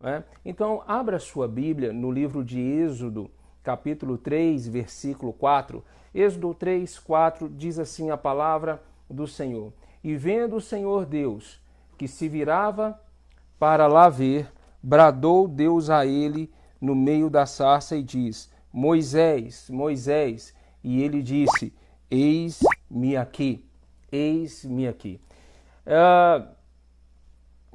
né? Então, abra sua Bíblia no livro de Êxodo, capítulo 3, versículo 4. Êxodo 3, 4 diz assim a palavra do Senhor. E vendo o Senhor Deus que se virava para lá ver, bradou Deus a ele no meio da sarça e diz: Moisés, Moisés. E ele disse: Eis-me aqui, eis-me aqui.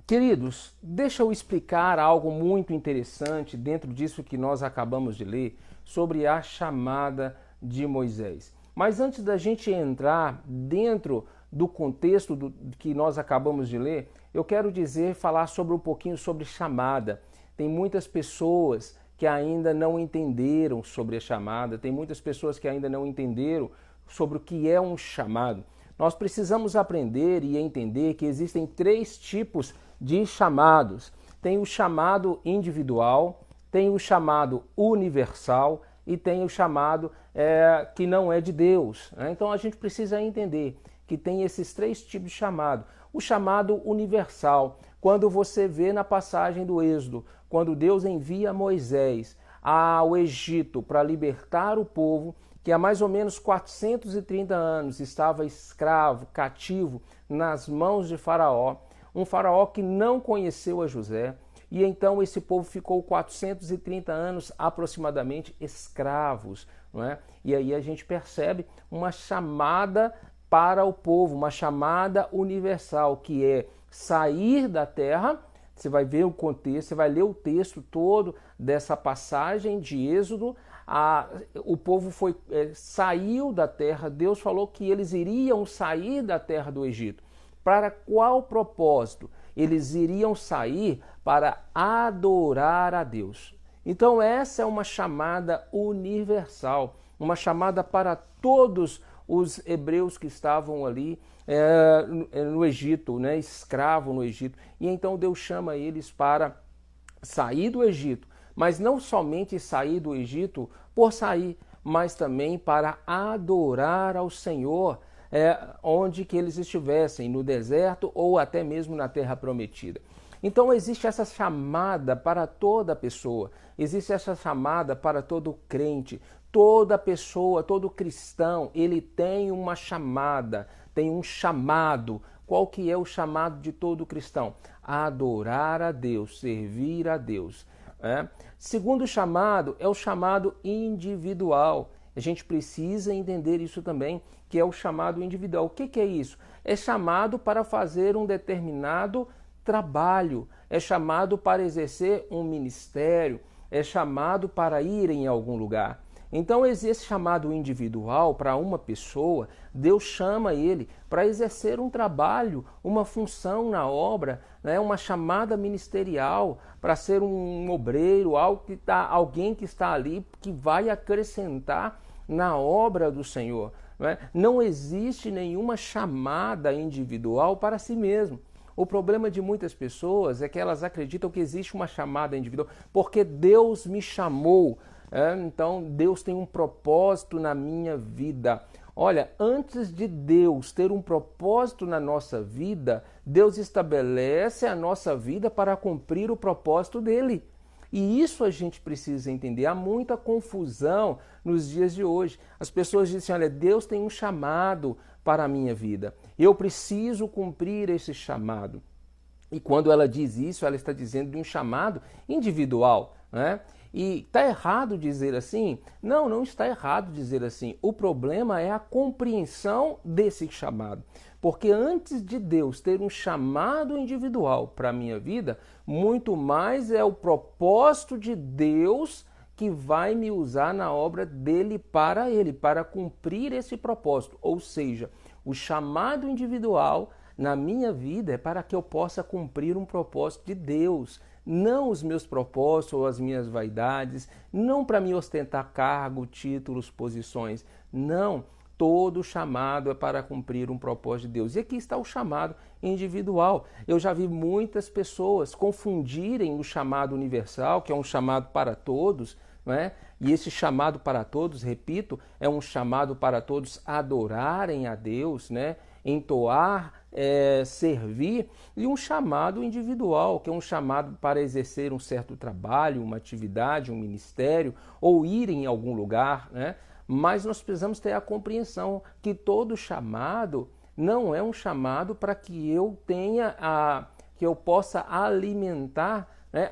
Queridos, deixa eu explicar algo muito interessante dentro disso que nós acabamos de ler sobre a chamada de Moisés. Mas antes da gente entrar dentro do contexto que nós acabamos de ler, eu quero falar sobre um pouquinho sobre chamada. Tem muitas pessoas que ainda não entenderam sobre a chamada, tem muitas pessoas que ainda não entenderam sobre o que é um chamado. Nós precisamos aprender e entender que existem 3 tipos de chamados. Tem o chamado individual, tem o chamado universal e tem o chamado que não é de Deus, né? Então a gente precisa entender que tem esses 3 tipos de chamado. O chamado universal, quando você vê na passagem do Êxodo, quando Deus envia Moisés ao Egito para libertar o povo, que há mais ou menos 430 anos estava escravo, cativo, nas mãos de Faraó, um Faraó que não conheceu a José, e então esse povo ficou 430 anos aproximadamente escravos, não é? E aí a gente percebe uma chamada para o povo, uma chamada universal, que é sair da terra. Você vai ver o contexto, você vai ler o texto todo dessa passagem de Êxodo. O povo saiu da terra, Deus falou que eles iriam sair da terra do Egito. Para qual propósito? Eles iriam sair para adorar a Deus. Então essa é uma chamada universal, uma chamada para todos os hebreus que estavam ali no Egito, né, escravo no Egito. E então Deus chama eles para sair do Egito, mas não somente sair do Egito por sair, mas também para adorar ao Senhor, onde que eles estivessem, no deserto ou até mesmo na terra prometida. Então existe essa chamada para toda pessoa, existe essa chamada para todo crente, toda pessoa, todo cristão, ele tem uma chamada, tem um chamado. Qual que é o chamado de todo cristão? Adorar a Deus, servir a Deus. Segundo chamado é o chamado individual. A gente precisa entender isso também, que é o chamado individual. O que é isso? É chamado para fazer um determinado trabalho, é chamado para exercer um ministério, é chamado para ir em algum lugar. Então, esse chamado individual para uma pessoa, Deus chama ele para exercer um trabalho, uma função na obra, né? Uma chamada ministerial para ser um obreiro, alguém que está ali, que vai acrescentar na obra do Senhor. Né? Não existe nenhuma chamada individual para si mesmo. O problema de muitas pessoas é que elas acreditam que existe uma chamada individual, porque Deus me chamou. Então Deus tem um propósito na minha vida. Olha, antes de Deus ter um propósito na nossa vida, Deus estabelece a nossa vida para cumprir o propósito dele. E isso a gente precisa entender. Há muita confusão nos dias de hoje. As pessoas dizem, olha, Deus tem um chamado para a minha vida. Eu preciso cumprir esse chamado. E quando ela diz isso, ela está dizendo de um chamado individual, né? E está errado dizer assim? Não, não está errado dizer assim. O problema é a compreensão desse chamado. Porque antes de Deus ter um chamado individual para a minha vida, muito mais é o propósito de Deus que vai me usar na obra dele, para cumprir esse propósito. Ou seja, o chamado individual na minha vida é para que eu possa cumprir um propósito de Deus. Não os meus propósitos ou as minhas vaidades, não para me ostentar cargo, títulos, posições. Não, todo chamado é para cumprir um propósito de Deus. E aqui está o chamado individual. Eu já vi muitas pessoas confundirem o chamado universal, que é um chamado para todos, não é? E esse chamado para todos, repito, é um chamado para todos adorarem a Deus, né? Entoar servir, e um chamado individual, que é um chamado para exercer um certo trabalho, uma atividade, um ministério, ou ir em algum lugar, né? Mas nós precisamos ter a compreensão que todo chamado não é um chamado para que eu que eu possa alimentar, né,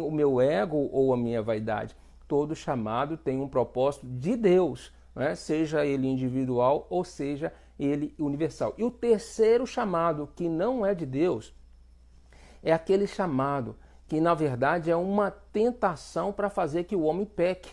o meu ego ou a minha vaidade. Todo chamado tem um propósito de Deus, né? Seja ele individual ou seja ele universal. E o terceiro chamado, que não é de Deus, é aquele chamado que na verdade é uma tentação para fazer que o homem peque.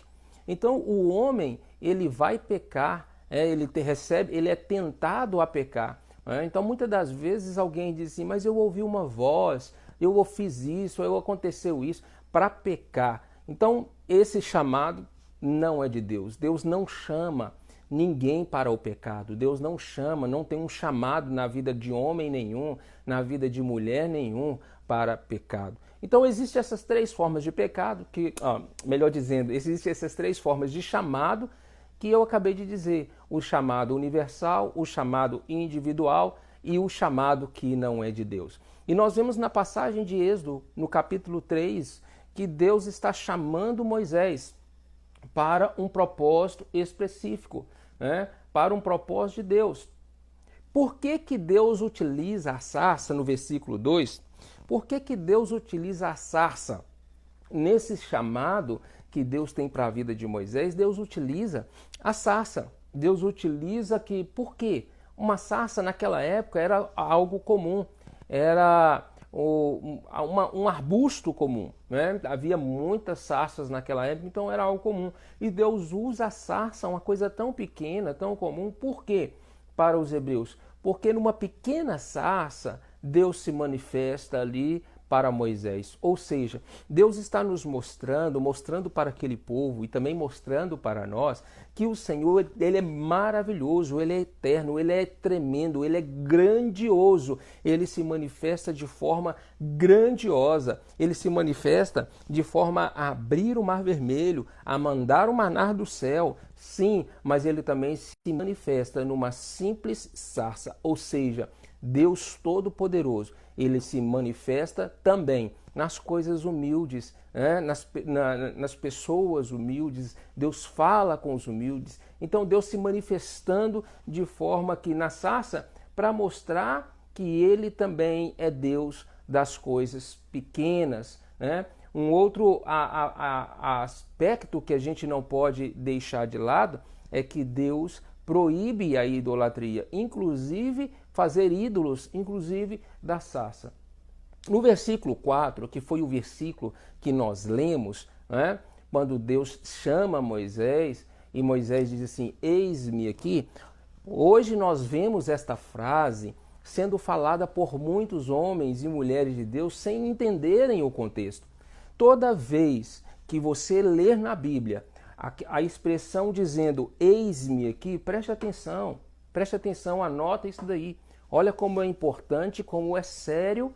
Então o homem, ele vai pecar, ele é tentado a pecar. Então muitas das vezes alguém diz assim, mas eu ouvi uma voz, eu fiz isso, aconteceu isso, para pecar. Então esse chamado não é de Deus. Deus não chama ninguém para o pecado. Deus não chama, não tem um chamado na vida de homem nenhum, na vida de mulher nenhum para pecado. Então existem essas três formas de pecado, melhor dizendo, existem essas três formas de chamado que eu acabei de dizer: o chamado universal, o chamado individual e o chamado que não é de Deus. E nós vemos na passagem de Êxodo, no capítulo 3, que Deus está chamando Moisés para um propósito específico, né? Para um propósito de Deus. Por que que Deus utiliza a sarça no versículo 2? Por que que Deus utiliza a sarça? Nesse chamado que Deus tem para a vida de Moisés, Deus utiliza a sarça. Deus utiliza por quê? Uma sarça naquela época era algo comum, era um arbusto comum, né? Havia muitas sarças naquela época, então era algo comum. E Deus usa a sarça, uma coisa tão pequena, tão comum, por quê? Para os hebreus. Porque numa pequena sarça, Deus se manifesta ali para Moisés. Ou seja, Deus está nos mostrando para aquele povo e também mostrando para nós que o Senhor, ele é maravilhoso, ele é eterno, ele é tremendo, ele é grandioso. Ele se manifesta de forma grandiosa. Ele se manifesta de forma a abrir o mar vermelho, a mandar o maná do céu. Sim, mas ele também se manifesta numa simples sarça, ou seja, Deus Todo-Poderoso, ele se manifesta também nas coisas humildes, né? nas pessoas humildes. Deus fala com os humildes. Então Deus se manifestando de forma que na sarça, para mostrar que ele também é Deus das coisas pequenas, né? Um outro aspecto que a gente não pode deixar de lado é que Deus proíbe a idolatria, inclusive fazer ídolos, inclusive da sarça. No versículo 4, que foi o versículo que nós lemos, né, quando Deus chama Moisés, e Moisés diz assim, eis-me aqui, hoje nós vemos esta frase sendo falada por muitos homens e mulheres de Deus sem entenderem o contexto. Toda vez que você ler na Bíblia a expressão dizendo eis-me aqui, preste atenção, anota isso daí. Olha como é importante, como é sério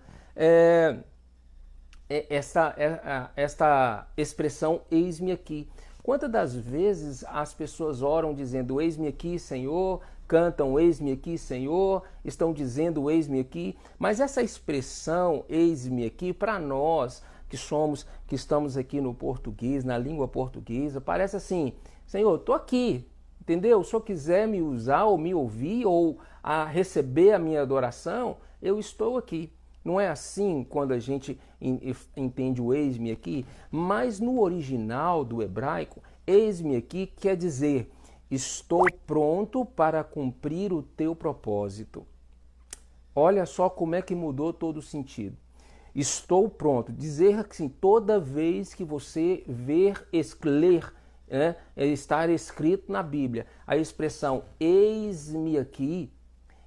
esta expressão eis-me aqui. Quantas das vezes as pessoas oram dizendo eis-me aqui, Senhor, cantam eis-me aqui, Senhor, estão dizendo eis-me aqui, mas essa expressão eis-me aqui, para nós que estamos aqui no português, na língua portuguesa, parece assim, Senhor, estou aqui, entendeu? Se o Senhor quiser me usar ou me ouvir ou a receber a minha adoração, eu estou aqui. Não é assim quando a gente entende o eis-me aqui, mas no original do hebraico, eis-me aqui quer dizer, estou pronto para cumprir o teu propósito. Olha só como é que mudou todo o sentido. Estou pronto. Dizer assim, toda vez que você ler, estar escrito na Bíblia, a expressão eis-me aqui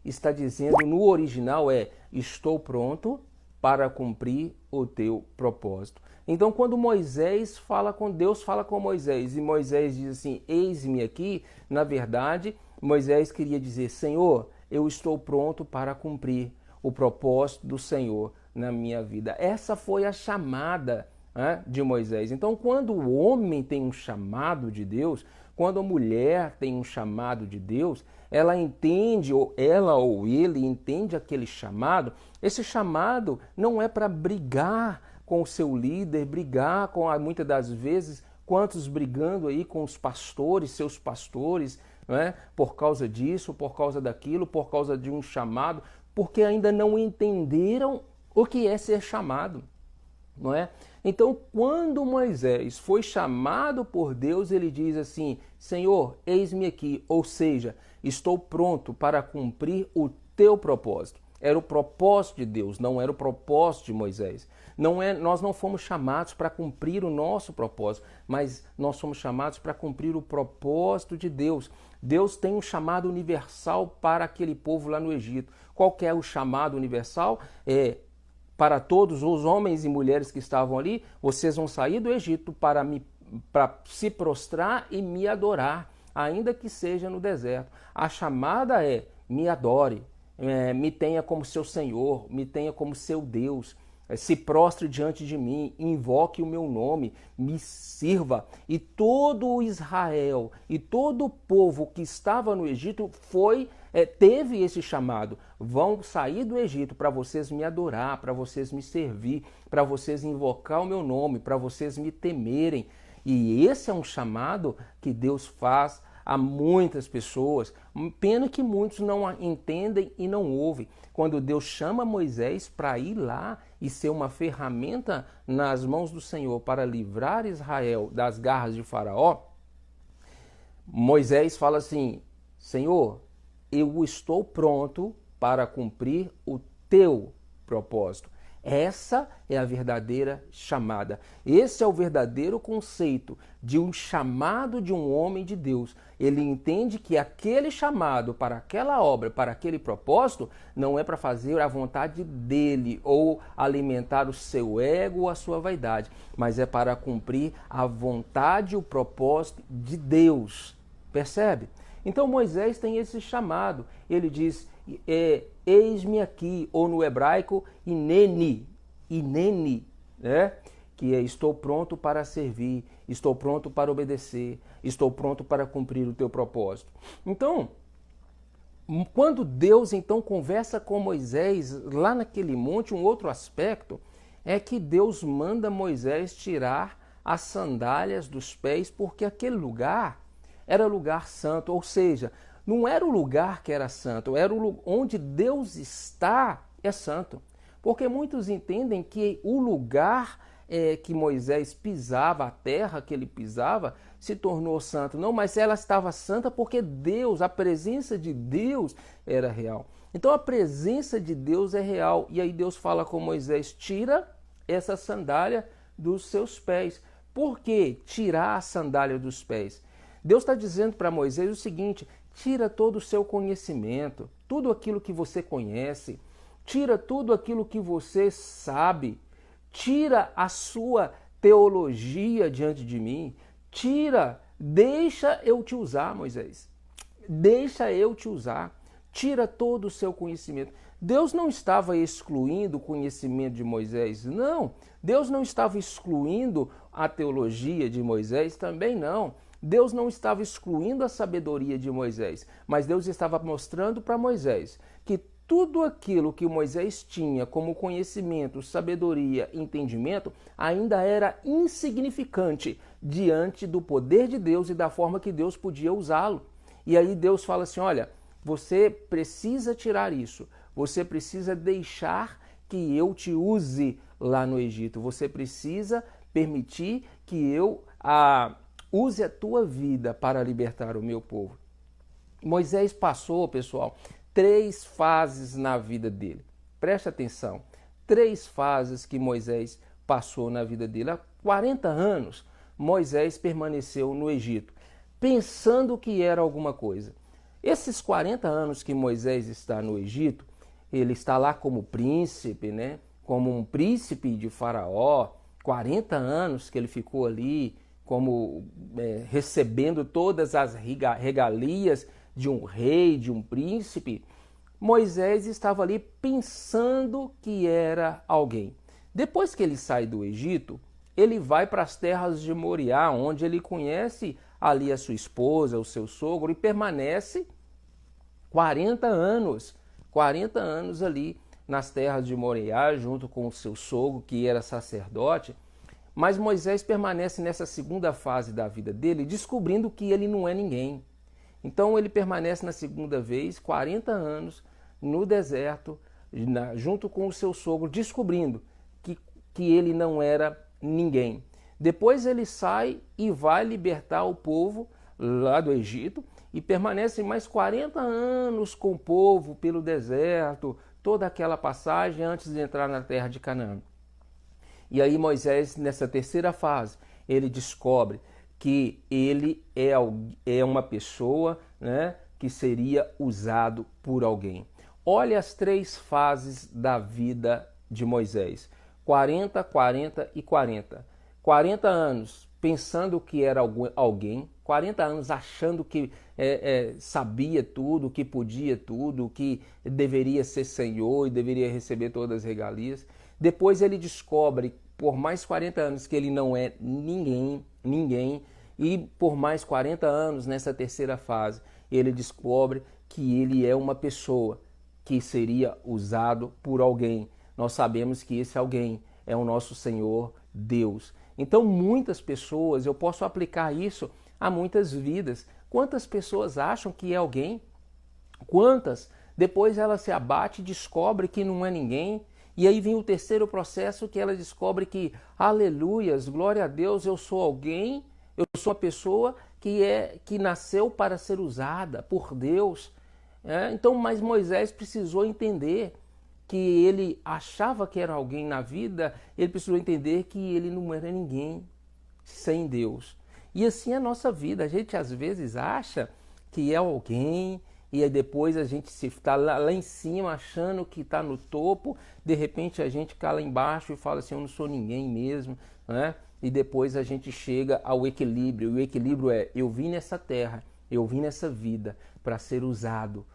está dizendo no original estou pronto para cumprir o teu propósito. Então quando Moisés fala com Deus, fala com Moisés e Moisés diz assim, eis-me aqui, na verdade Moisés queria dizer, Senhor, eu estou pronto para cumprir o propósito do Senhor na minha vida. Essa foi a chamada de Moisés. Então, quando o homem tem um chamado de Deus, Quando a mulher tem um chamado de Deus, ela entende, ou ela ou ele entende aquele chamado. Esse chamado não é para brigar com o seu líder, brigar com, muitas das vezes, quantos brigando aí com os pastores, seus pastores, não é? Por causa disso, por causa daquilo, por causa de um chamado, porque ainda não entenderam o que é ser chamado, não é? Então, quando Moisés foi chamado por Deus, ele diz assim: Senhor, eis-me aqui, ou seja, estou pronto para cumprir o teu propósito. Era o propósito de Deus, não era o propósito de Moisés. Nós não fomos chamados para cumprir o nosso propósito, mas nós somos chamados para cumprir o propósito de Deus. Deus tem um chamado universal para aquele povo lá no Egito. Qual que é o chamado universal? Para todos os homens e mulheres que estavam ali: vocês vão sair do Egito para se prostrar e me adorar, ainda que seja no deserto. A chamada é: me adore, me tenha como seu Senhor, me tenha como seu Deus, se prostre diante de mim, invoque o meu nome, me sirva. E todo Israel e todo o povo que estava no Egito teve esse chamado: vão sair do Egito para vocês me adorar, para vocês me servir, para vocês invocar o meu nome, para vocês me temerem. E esse é um chamado que Deus faz a muitas pessoas. Pena que muitos não entendem e não ouvem. Quando Deus chama Moisés para ir lá e ser uma ferramenta nas mãos do Senhor para livrar Israel das garras de Faraó, Moisés fala assim: Senhor, eu estou pronto para cumprir o teu propósito. Essa é a verdadeira chamada. Esse é o verdadeiro conceito de um chamado de um homem de Deus. Ele entende que aquele chamado para aquela obra, para aquele propósito, não é para fazer a vontade dele ou alimentar o seu ego ou a sua vaidade, mas é para cumprir a vontade e o propósito de Deus. Percebe? Então Moisés tem esse chamado. Ele diz: eis-me aqui, ou no hebraico, inene, né? Que é: estou pronto para servir, estou pronto para obedecer, estou pronto para cumprir o teu propósito. Então, quando Deus então conversa com Moisés lá naquele monte, um outro aspecto é que Deus manda Moisés tirar as sandálias dos pés, porque aquele lugar era lugar santo, ou seja, não era o lugar que era santo, era onde Deus está é santo. Porque muitos entendem que o lugar que Moisés pisava, a terra que ele pisava, se tornou santo. Não, mas ela estava santa porque Deus, a presença de Deus era real. Então a presença de Deus é real. E aí Deus fala com Moisés: tira essa sandália dos seus pés. Por que tirar a sandália dos pés? Deus está dizendo para Moisés o seguinte: tira todo o seu conhecimento, tudo aquilo que você conhece, tira tudo aquilo que você sabe, tira a sua teologia diante de mim, deixa eu te usar, Moisés, deixa eu te usar, tira todo o seu conhecimento. Deus não estava excluindo o conhecimento de Moisés, não. Deus não estava excluindo a teologia de Moisés, também não. Deus não estava excluindo a sabedoria de Moisés, mas Deus estava mostrando para Moisés que tudo aquilo que Moisés tinha como conhecimento, sabedoria, entendimento, ainda era insignificante diante do poder de Deus e da forma que Deus podia usá-lo. E aí Deus fala assim: olha, você precisa tirar isso, você precisa deixar que eu te use lá no Egito, você precisa permitir que eu use a tua vida para libertar o meu povo. Moisés passou, pessoal, 3 fases na vida dele. Preste atenção. 3 fases que Moisés passou na vida dele. Há 40 anos, Moisés permaneceu no Egito, pensando que era alguma coisa. Esses 40 anos que Moisés está no Egito, ele está lá como príncipe, né? Como um príncipe de Faraó. 40 anos que ele ficou ali, como recebendo todas as regalias de um rei, de um príncipe. Moisés estava ali pensando que era alguém. Depois que ele sai do Egito, ele vai para as terras de Moriá, onde ele conhece ali a sua esposa, o seu sogro, e permanece 40 anos ali nas terras de Moriá, junto com o seu sogro, que era sacerdote. Mas Moisés permanece nessa segunda fase da vida dele, descobrindo que ele não é ninguém. Então ele permanece na segunda vez, 40 anos, no deserto, junto com o seu sogro, descobrindo que ele não era ninguém. Depois ele sai e vai libertar o povo lá do Egito e permanece mais 40 anos com o povo pelo deserto, toda aquela passagem antes de entrar na terra de Canaã. E aí Moisés, nessa terceira fase, ele descobre que ele é uma pessoa, né, que seria usado por alguém. Olha as três fases da vida de Moisés. 40, 40 e 40. 40 anos pensando que era alguém, 40 anos achando que sabia tudo, que podia tudo, que deveria ser senhor e deveria receber todas as regalias. Depois ele descobre por mais 40 anos que ele não é ninguém, e por mais 40 anos nessa terceira fase ele descobre que ele é uma pessoa que seria usado por alguém. Nós sabemos que esse alguém é o nosso Senhor Deus. Então muitas pessoas, eu posso aplicar isso a muitas vidas. Quantas pessoas acham que é alguém? Quantas? Depois ela se abate e descobre que não é ninguém. E aí vem o terceiro processo, que ela descobre que, aleluias, glória a Deus, eu sou alguém, eu sou uma pessoa que nasceu para ser usada por Deus. Então, mas Moisés precisou entender que ele achava que era alguém na vida, ele precisou entender que ele não era ninguém sem Deus. E assim é a nossa vida. A gente às vezes acha que é alguém, e aí depois a gente está lá em cima achando que está no topo, de repente a gente cai lá embaixo e fala assim, eu não sou ninguém mesmo, né? E depois a gente chega ao equilíbrio. E o equilíbrio é, eu vim nessa terra, eu vim nessa vida para ser usado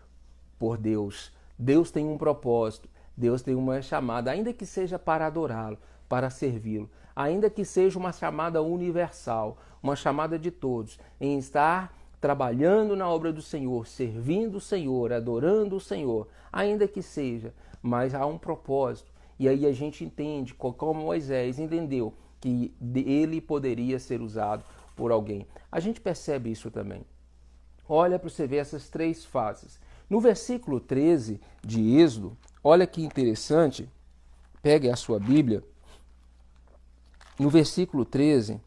por Deus. Deus tem um propósito, Deus tem uma chamada, ainda que seja para adorá-lo, para servi-lo, ainda que seja uma chamada universal, uma chamada de todos, em estar trabalhando na obra do Senhor, servindo o Senhor, adorando o Senhor, ainda que seja, mas há um propósito. E aí a gente entende, como Moisés entendeu, que ele poderia ser usado por alguém. A gente percebe isso também. Olha para você ver essas três fases. No versículo 13 de Êxodo, olha que interessante, pegue a sua Bíblia, no versículo 13,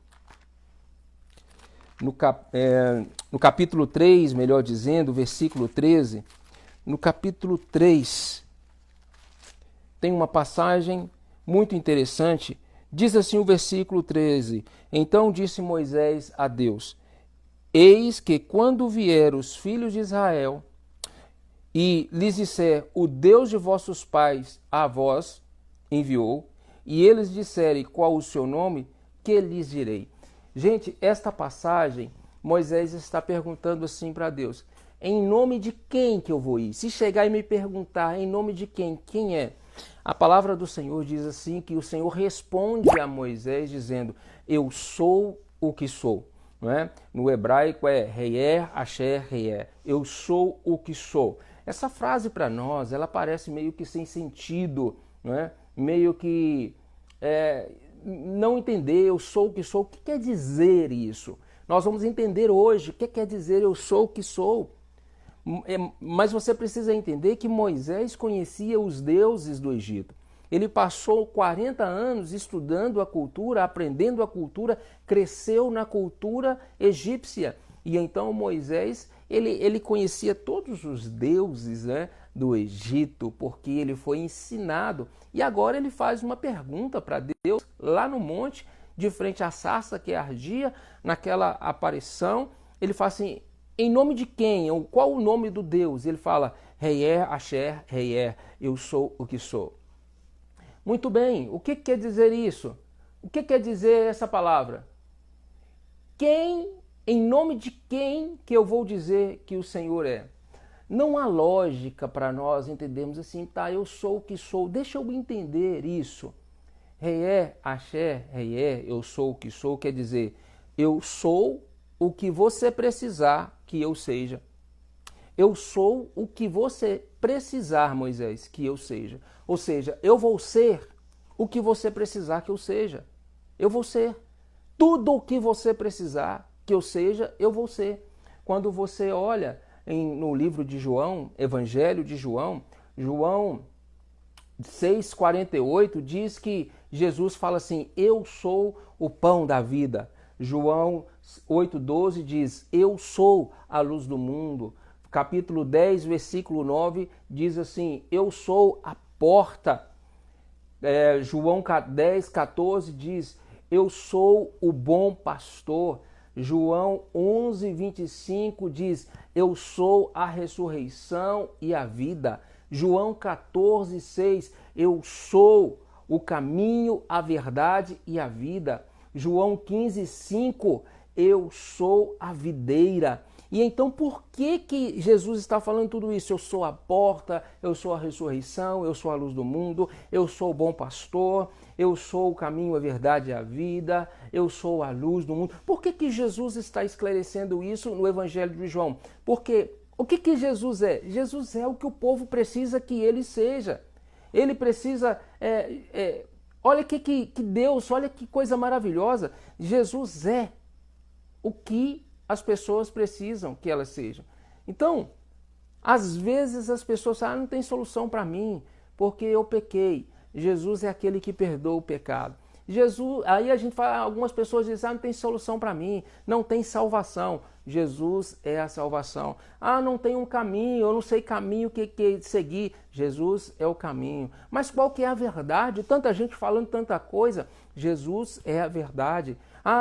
no capítulo 3, melhor dizendo, versículo 13, no capítulo 3, tem uma passagem muito interessante, diz assim o versículo 13, então disse Moisés a Deus, eis que quando vier os filhos de Israel e lhes disser, o Deus de vossos pais a vós enviou, e eles disserem qual o seu nome, que lhes direi. Gente, esta passagem, Moisés está perguntando assim para Deus, em nome de quem que eu vou ir? Se chegar e me perguntar, em nome de quem é? A palavra do Senhor diz assim, que o Senhor responde a Moisés dizendo, eu sou o que sou. Não é? No hebraico é Reier, Asher, Reier. Eu sou o que sou. Essa frase para nós, ela parece meio que sem sentido, não é? Meio que não entender, eu sou o que sou. O que quer dizer isso? Nós vamos entender hoje o que quer dizer eu sou o que sou. Mas você precisa entender que Moisés conhecia os deuses do Egito. Ele passou 40 anos estudando a cultura, aprendendo a cultura, cresceu na cultura egípcia. E então Moisés, ele conhecia todos os deuses, né, do Egito, porque ele foi ensinado. E agora ele faz uma pergunta para Deus, lá no monte, de frente à sarça que ardia, naquela aparição. Ele fala assim, em nome de quem? Qual o nome do Deus? Ele fala, Reier, Asher, Reier, eu sou o que sou. Muito bem, o que quer dizer isso? O que quer dizer essa palavra? Quem, em nome de quem que eu vou dizer que o Senhor é? Não há lógica para nós entendermos assim, tá, eu sou o que sou, deixa eu entender isso. Reier, Asher, Reier, eu sou o que sou, quer dizer, eu sou o que você precisar que eu seja. Eu sou o que você precisar, Moisés, que eu seja. Ou seja, eu vou ser o que você precisar que eu seja. Eu vou ser. Tudo o que você precisar que eu seja, eu vou ser. Quando você olha no livro de João, Evangelho de João, João 6,48 diz que Jesus fala assim, eu sou o pão da vida. João 8,12 diz, eu sou a luz do mundo. Capítulo 10, versículo 9 diz assim, eu sou a porta. João 10, 14 diz, eu sou o bom pastor. João 11, 25 diz, eu sou a ressurreição e a vida. João 14, 6, eu sou o caminho, a verdade e a vida. João 15, 5, eu sou a videira. E então por que Jesus está falando tudo isso? Eu sou a porta, eu sou a ressurreição, eu sou a luz do mundo, eu sou o bom pastor, eu sou o caminho, a verdade e a vida, eu sou a luz do mundo. Por que Jesus está esclarecendo isso no Evangelho de João? Porque o que Jesus é? Jesus é o que o povo precisa que ele seja. Ele precisa... olha que Deus, olha que coisa maravilhosa. Jesus é o que as pessoas precisam que elas sejam. Então, às vezes as pessoas falam, não tem solução para mim, porque eu pequei. Jesus é aquele que perdoa o pecado. Jesus, aí a gente fala, algumas pessoas dizem, não tem solução para mim, não tem salvação. Jesus é a salvação. Não tem um caminho, eu não sei caminho que seguir. Jesus é o caminho. Mas qual que é a verdade? Tanta gente falando tanta coisa. Jesus é a verdade.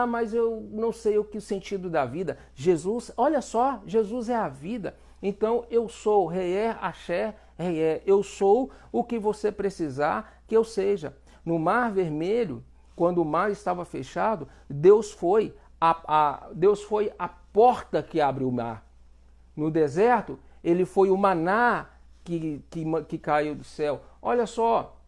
Mas eu não sei o sentido da vida. Jesus, olha só, Jesus é a vida. Então eu sou Reé, Axé, Reé. Eu sou o que você precisar que eu seja. No Mar Vermelho, quando o mar estava fechado, Deus foi a porta que abre o mar. No deserto, ele foi o maná que caiu do céu. Olha só,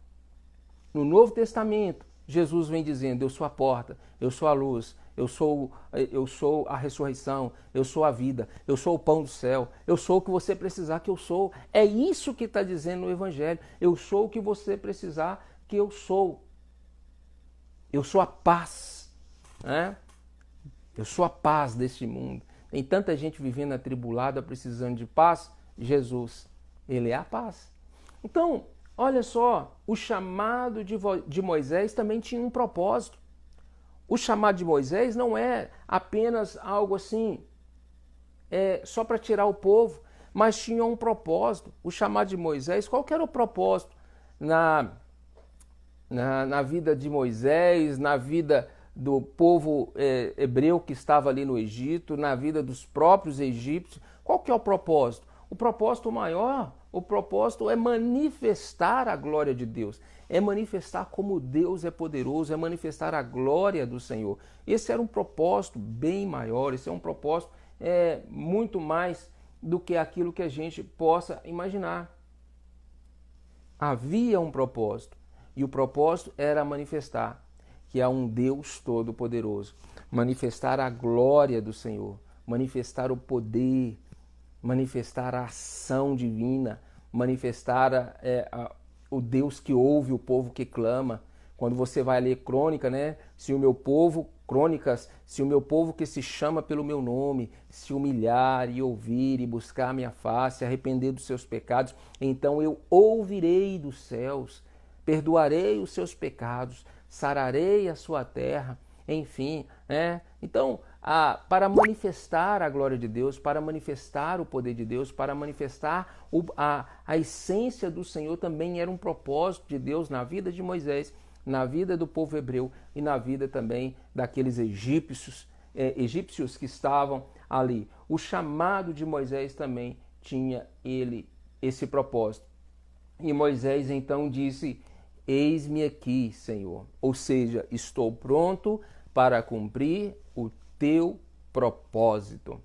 no Novo Testamento, Jesus vem dizendo, eu sou a porta, eu sou a luz, eu sou a ressurreição, eu sou a vida, eu sou o pão do céu, eu sou o que você precisar que eu sou. É isso que está dizendo no Evangelho. Eu sou o que você precisar que eu sou. Eu sou a paz, né? Eu sou a paz deste mundo. Tem tanta gente vivendo atribulada, precisando de paz. Jesus, ele é a paz. Então, olha só, o chamado de Moisés também tinha um propósito. O chamado de Moisés não é apenas algo assim, só para tirar o povo, mas tinha um propósito. O chamado de Moisés, qual que era o propósito na vida de Moisés, na vida do povo hebreu que estava ali no Egito, na vida dos próprios egípcios? Qual que é o propósito? O propósito maior, o propósito é manifestar a glória de Deus, é manifestar como Deus é poderoso, é manifestar a glória do Senhor. Esse era um propósito bem maior, esse é um propósito muito mais do que aquilo que a gente possa imaginar. Havia um propósito, e o propósito era manifestar que há um Deus todo-poderoso, manifestar a glória do Senhor, manifestar o poder, manifestar a ação divina, manifestar o Deus que ouve o povo que clama. Quando você vai ler Crônica, né? Crônicas, se o meu povo que se chama pelo meu nome, se humilhar e ouvir e buscar a minha face, arrepender dos seus pecados, então eu ouvirei dos céus, perdoarei os seus pecados, sararei a sua terra, enfim, né? Então, para manifestar a glória de Deus, para manifestar o poder de Deus, para manifestar a essência do Senhor, também era um propósito de Deus na vida de Moisés, na vida do povo hebreu e na vida também daqueles egípcios que estavam ali. O chamado de Moisés também tinha esse propósito. E Moisés então disse, eis-me aqui, Senhor. Ou seja, estou pronto para cumprir o teu propósito.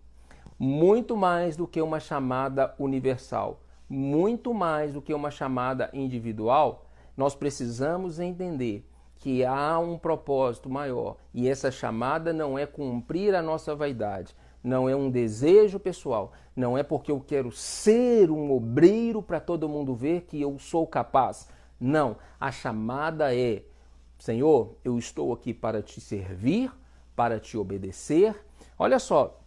Muito mais do que uma chamada universal, muito mais do que uma chamada individual, nós precisamos entender que há um propósito maior. E essa chamada não é cumprir a nossa vaidade, não é um desejo pessoal, não é porque eu quero ser um obreiro para todo mundo ver que eu sou capaz. Não, a chamada é: Senhor, eu estou aqui para te servir, para te obedecer. Olha só,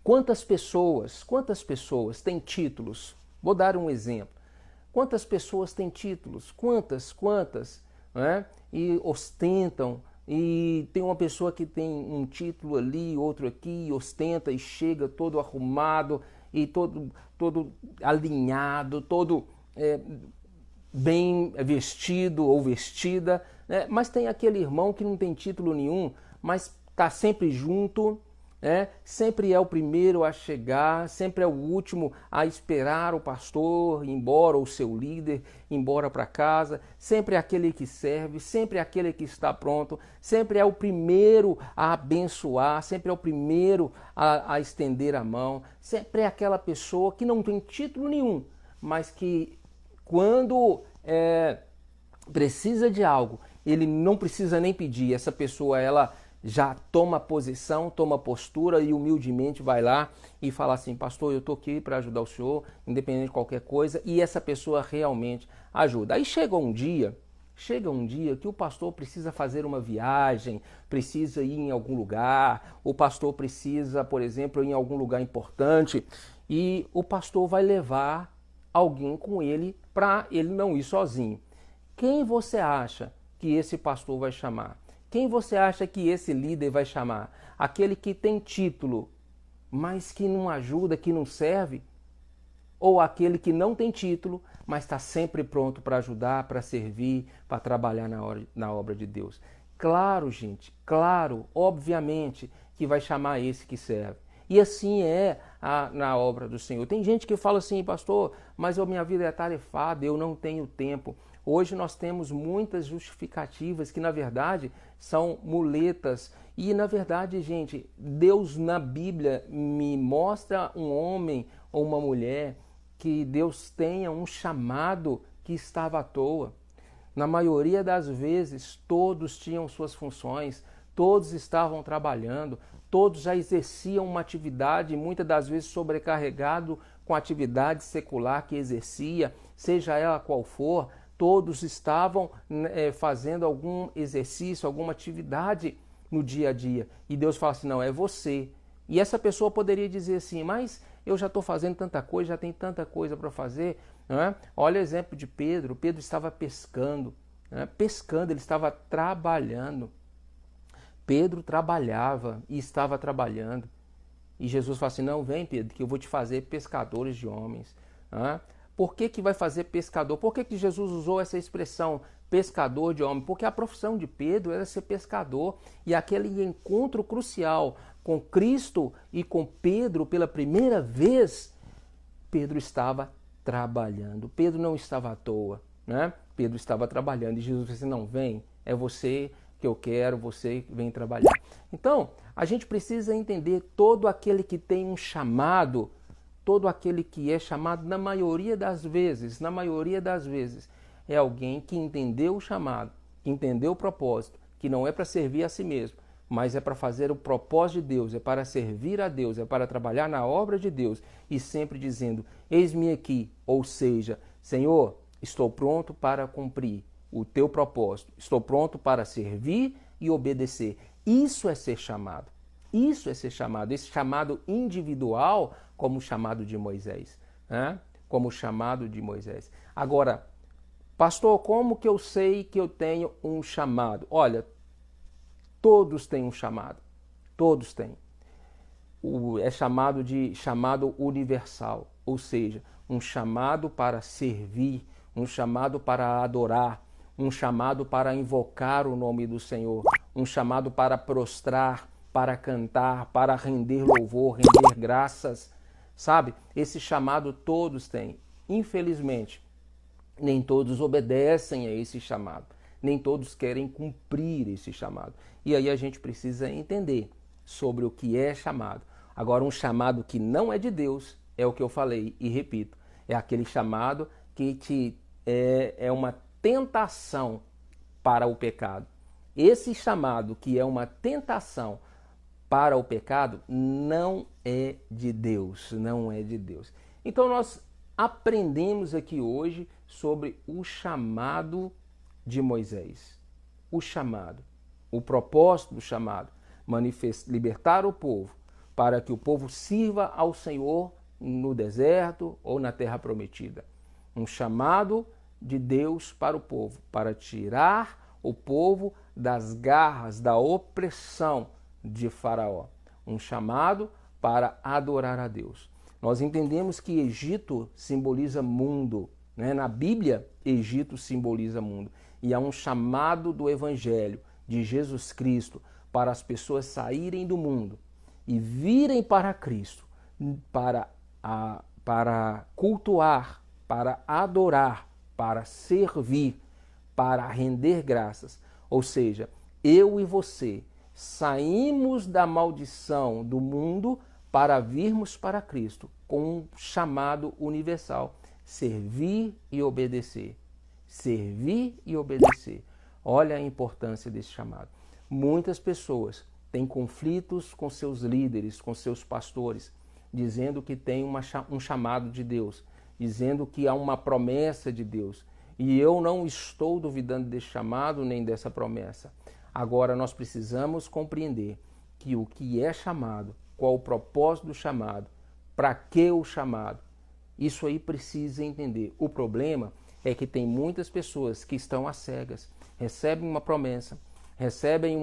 quantas pessoas têm títulos? Vou dar um exemplo. Quantas pessoas têm títulos? Quantas, né? E ostentam, e tem uma pessoa que tem um título ali, outro aqui, ostenta e chega todo arrumado e todo alinhado, todo bem vestido ou vestida, né? Mas tem aquele irmão que não tem título nenhum, mas está sempre junto, sempre é o primeiro a chegar, sempre é o último a esperar o pastor ir embora, ou o seu líder ir embora para casa, sempre é aquele que serve, sempre é aquele que está pronto, sempre é o primeiro a abençoar, sempre é o primeiro a estender a mão, sempre é aquela pessoa que não tem título nenhum, mas que quando precisa de algo, ele não precisa nem pedir, essa pessoa ela já toma posição, toma postura e humildemente vai lá e fala assim: pastor, eu estou aqui para ajudar o senhor, independente de qualquer coisa, e essa pessoa realmente ajuda. Aí chega um dia que o pastor precisa fazer uma viagem, precisa ir em algum lugar, o pastor precisa, por exemplo, ir em algum lugar importante, e o pastor vai levar alguém com ele para ele não ir sozinho. Quem você acha que esse pastor vai chamar? Quem você acha que esse líder vai chamar? Aquele que tem título, mas que não ajuda, que não serve? Ou aquele que não tem título, mas está sempre pronto para ajudar, para servir, para trabalhar na obra de Deus? Claro, gente, claro, obviamente que vai chamar esse que serve. E assim é na obra do Senhor. Tem gente que fala assim: pastor, mas a minha vida é atarefada, eu não tenho tempo. Hoje nós temos muitas justificativas que, na verdade, são muletas. E, na verdade, gente, Deus na Bíblia me mostra um homem ou uma mulher que Deus tenha um chamado que estava à toa. Na maioria das vezes, todos tinham suas funções, todos estavam trabalhando, todos já exerciam uma atividade, muitas das vezes sobrecarregado com a atividade secular que exercia, seja ela qual for. Todos estavam fazendo algum exercício, alguma atividade no dia a dia. E Deus fala assim: não, é você. E essa pessoa poderia dizer assim: mas eu já estou fazendo tanta coisa, já tem tanta coisa para fazer. Não é? Olha o exemplo de Pedro. Pedro estava pescando, ele estava trabalhando. Pedro trabalhava e estava trabalhando. E Jesus fala assim: não, vem Pedro, que eu vou te fazer pescadores de homens. Por que vai fazer pescador? Por que Jesus usou essa expressão pescador de homem? Porque a profissão de Pedro era ser pescador. E aquele encontro crucial com Cristo e com Pedro pela primeira vez, Pedro estava trabalhando. Pedro não estava à toa, né? Pedro estava trabalhando. E Jesus disse: não, vem, é você que eu quero, você que vem trabalhar. Então, a gente precisa entender: todo aquele que tem um chamado, todo aquele que é chamado, na maioria das vezes, é alguém que entendeu o chamado, que entendeu o propósito, que não é para servir a si mesmo, mas é para fazer o propósito de Deus, é para servir a Deus, é para trabalhar na obra de Deus, e sempre dizendo: eis-me aqui, ou seja, Senhor, estou pronto para cumprir o teu propósito, estou pronto para servir e obedecer. Isso é ser chamado. Isso é ser chamado, esse chamado individual, como o chamado de Moisés, né? Como o chamado de Moisés. Agora, pastor, como que eu sei que eu tenho um chamado? Olha, todos têm um chamado, todos têm. É chamado de chamado universal, ou seja, um chamado para servir, um chamado para adorar, um chamado para invocar o nome do Senhor, um chamado para prostrar, para cantar, para render louvor, render graças, sabe? Esse chamado todos têm. Infelizmente, nem todos obedecem a esse chamado, nem todos querem cumprir esse chamado. E aí a gente precisa entender sobre o que é chamado. Agora, um chamado que não é de Deus é o que eu falei e repito, é aquele chamado que é uma tentação para o pecado. Esse chamado, que é uma tentação para o pecado, não é de Deus, não é de Deus. Então nós aprendemos aqui hoje sobre o chamado de Moisés. O chamado, o propósito do chamado, libertar o povo, para que o povo sirva ao Senhor no deserto ou na terra prometida. Um chamado de Deus para o povo, para tirar o povo das garras, da opressão de Faraó. Um chamado para adorar a Deus. Nós entendemos que Egito simboliza mundo, né? Na Bíblia, Egito simboliza mundo. E há um chamado do Evangelho de Jesus Cristo para as pessoas saírem do mundo e virem para Cristo, para cultuar, para adorar, para servir, para render graças. Ou seja, eu e você saímos da maldição do mundo para virmos para Cristo com um chamado universal: servir e obedecer. Servir e obedecer. Olha a importância desse chamado. Muitas pessoas têm conflitos com seus líderes, com seus pastores, dizendo que tem um chamado de Deus, dizendo que há uma promessa de Deus. E eu não estou duvidando desse chamado nem dessa promessa. Agora nós precisamos compreender que o que é chamado, qual o propósito do chamado, para que o chamado, isso aí precisa entender. O problema é que tem muitas pessoas que estão às cegas, recebem uma promessa, recebem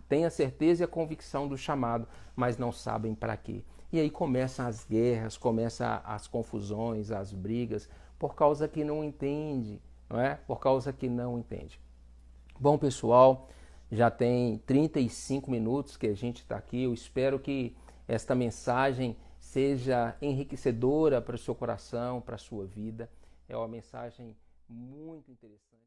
têm a certeza e a convicção do chamado, mas não sabem para quê. E aí começam as guerras, começam as confusões, as brigas, por causa que não entende, não é? Por causa que não entende. Bom, pessoal, já tem 35 minutos que a gente está aqui. Eu espero que esta mensagem seja enriquecedora para o seu coração, para a sua vida. É uma mensagem muito interessante.